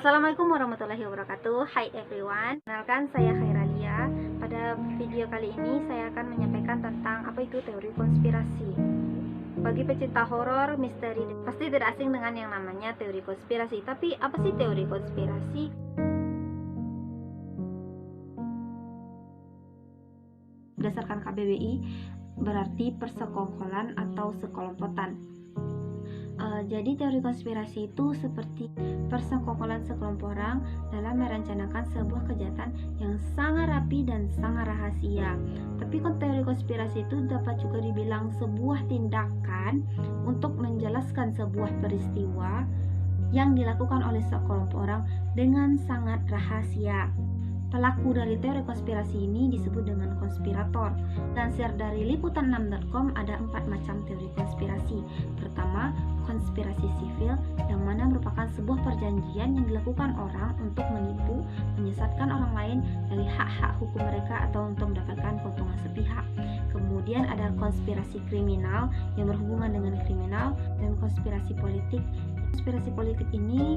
Assalamualaikum warahmatullahi wabarakatuh. Hai everyone, kenalkan saya Khairalia. Pada video kali ini saya akan menyampaikan tentang apa itu teori konspirasi. Bagi pecinta horor, misteri, pasti tidak asing dengan yang namanya teori konspirasi. Tapi apa sih teori konspirasi? Berdasarkan KBBI, berarti persekongkolan atau sekelompokan. Jadi teori konspirasi itu seperti persekongkolan sekelompok orang dalam merencanakan sebuah kejahatan yang sangat rapi dan sangat rahasia. Tapi teori konspirasi itu dapat juga dibilang sebuah tindakan untuk menjelaskan sebuah peristiwa yang dilakukan oleh sekelompok orang dengan sangat rahasia. Pelaku dari teori konspirasi ini disebut dengan konspirator. Lansir dari liputan6.com ada 4 macam teori konspirasi. Pertama, konspirasi sivil, yang mana merupakan sebuah perjanjian yang dilakukan orang untuk menipu, menyesatkan orang lain dari hak-hak hukum mereka atau untuk mendapatkan keuntungan sepihak. Kemudian ada konspirasi kriminal yang berhubungan dengan kriminal, dan konspirasi politik. Konspirasi politik ini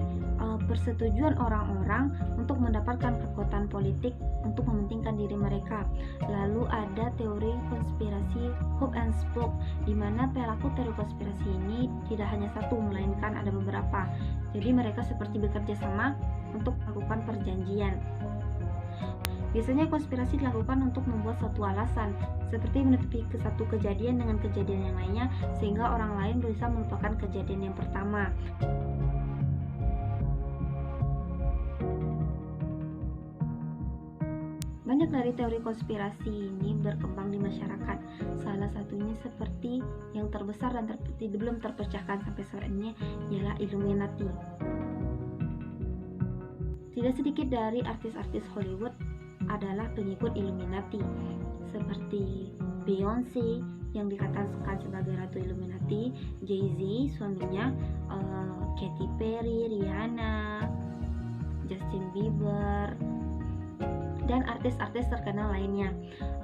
persetujuan orang-orang untuk mendapatkan kekuatan politik untuk mementingkan diri mereka. Lalu ada teori konspirasi hub and spoke, di mana pelaku teori konspirasi ini tidak hanya satu, melainkan ada beberapa. Jadi mereka seperti bekerja sama untuk melakukan perjanjian. Biasanya konspirasi dilakukan untuk membuat suatu alasan, seperti menutupi satu kejadian dengan kejadian yang lainnya, sehingga orang lain berusaha melupakan kejadian yang pertama. Banyak dari teori konspirasi ini berkembang di masyarakat. Salah satunya seperti yang terbesar dan belum terpecahkan sampai saat ini ialah Illuminati. Tidak sedikit dari artis-artis Hollywood adalah pengikut Illuminati, seperti Beyonce yang dikatakan sebagai Ratu Illuminati, Jay-Z suaminya, Katy Perry, Rihanna, Justin Bieber, dan artis-artis terkenal lainnya.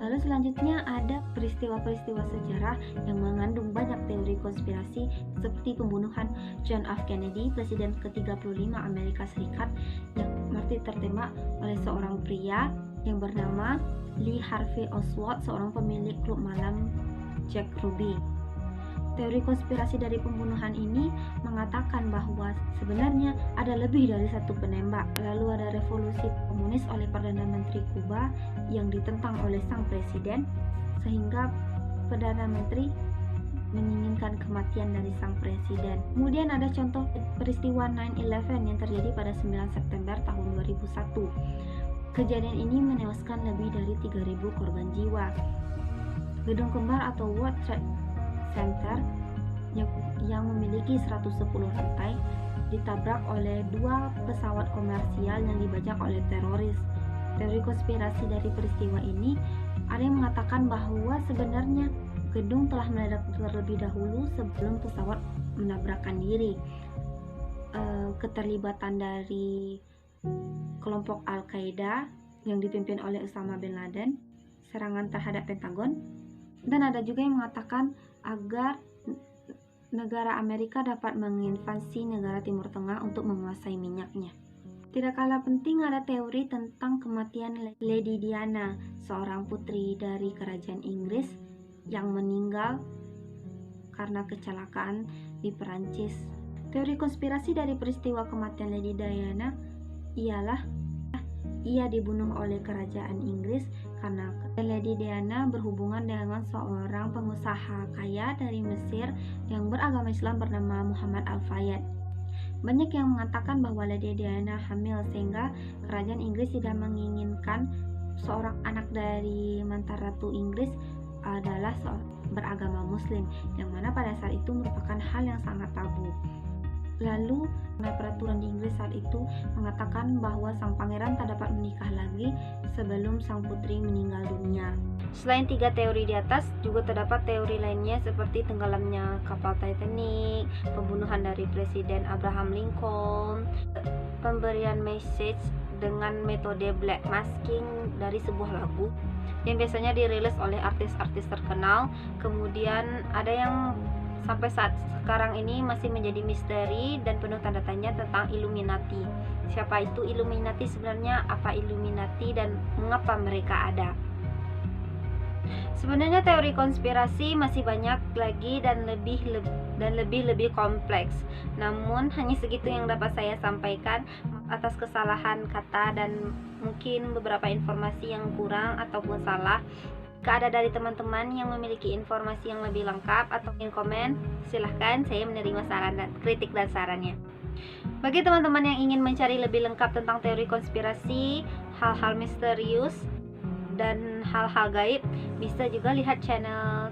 Lalu selanjutnya ada peristiwa-peristiwa sejarah yang mengandung banyak teori konspirasi, seperti pembunuhan John F. Kennedy, presiden ke-35 Amerika Serikat, yang mati tertembak oleh seorang pria yang bernama Lee Harvey Oswald, seorang pemilik klub malam Jack Ruby. Teori konspirasi dari pembunuhan ini mengatakan bahwa sebenarnya ada lebih dari satu penembak. Lalu ada revolusi komunis oleh Perdana Menteri Kuba yang ditentang oleh sang presiden, sehingga Perdana Menteri menginginkan kematian dari sang presiden. Kemudian ada contoh peristiwa 9/11 yang terjadi pada 9 September tahun 2001. Kejadian ini menewaskan lebih dari 3.000 korban jiwa. Gedung kembar atau World Trade Center yang memiliki 110 lantai ditabrak oleh 2 pesawat komersial yang dibajak oleh teroris. Teori konspirasi dari peristiwa ini, ada yang mengatakan bahwa sebenarnya gedung telah meledak terlebih dahulu sebelum pesawat menabrakkan diri. Keterlibatan dari kelompok Al-Qaeda yang dipimpin oleh Osama bin Laden, serangan terhadap Pentagon, dan ada juga yang mengatakan agar negara Amerika dapat menginvasi negara Timur Tengah untuk menguasai minyaknya. Tidak kalah penting ada teori tentang kematian Lady Diana, seorang putri dari kerajaan Inggris yang meninggal karena kecelakaan di Perancis. Teori konspirasi dari peristiwa kematian Lady Diana ialah ia dibunuh oleh kerajaan Inggris karena Lady Diana berhubungan dengan seorang pengusaha kaya dari Mesir yang beragama Islam bernama Muhammad Al-Fayed. Banyak yang mengatakan bahwa Lady Diana hamil, sehingga kerajaan Inggris tidak menginginkan seorang anak dari mantan ratu Inggris adalah beragama Muslim, yang mana pada saat itu merupakan hal yang sangat tabu. Lalu, peraturan di Inggris saat itu mengatakan bahwa sang pangeran tak dapat menikah lagi sebelum sang putri meninggal dunia. Selain 3 teori di atas, juga terdapat teori lainnya seperti tenggelamnya kapal Titanic, pembunuhan dari Presiden Abraham Lincoln, pemberian message dengan metode black masking dari sebuah lagu yang biasanya dirilis oleh artis-artis terkenal. Kemudian ada yang sampai saat sekarang ini masih menjadi misteri dan penuh tanda tanya tentang Illuminati. Siapa itu Illuminati sebenarnya, apa Illuminati, dan mengapa mereka ada? Sebenarnya teori konspirasi masih banyak lagi dan lebih kompleks. Namun hanya segitu yang dapat saya sampaikan atas kesalahan kata dan mungkin beberapa informasi yang kurang ataupun salah. Jika ada dari teman-teman yang memiliki informasi yang lebih lengkap atau ingin komen, silahkan, saya menerima saran dan kritik dan sarannya. Bagi teman-teman yang ingin mencari lebih lengkap tentang teori konspirasi, hal-hal misterius, dan hal-hal gaib, bisa juga lihat channel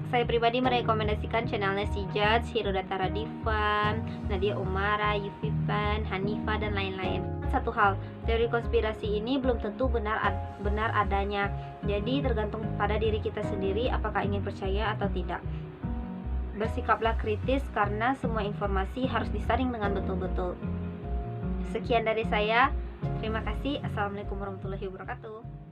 saya pribadi merekomendasikan channelnya si Judge, Hirodata Radivan, Nadia Umara, Yufipan, Hanifa, dan lain-lain. Satu hal, teori konspirasi ini belum tentu benar adanya. Jadi tergantung pada diri kita sendiri apakah ingin percaya atau tidak. Bersikaplah kritis karena semua informasi harus disaring dengan betul-betul. Sekian dari saya. Terima kasih. Assalamualaikum warahmatullahi wabarakatuh.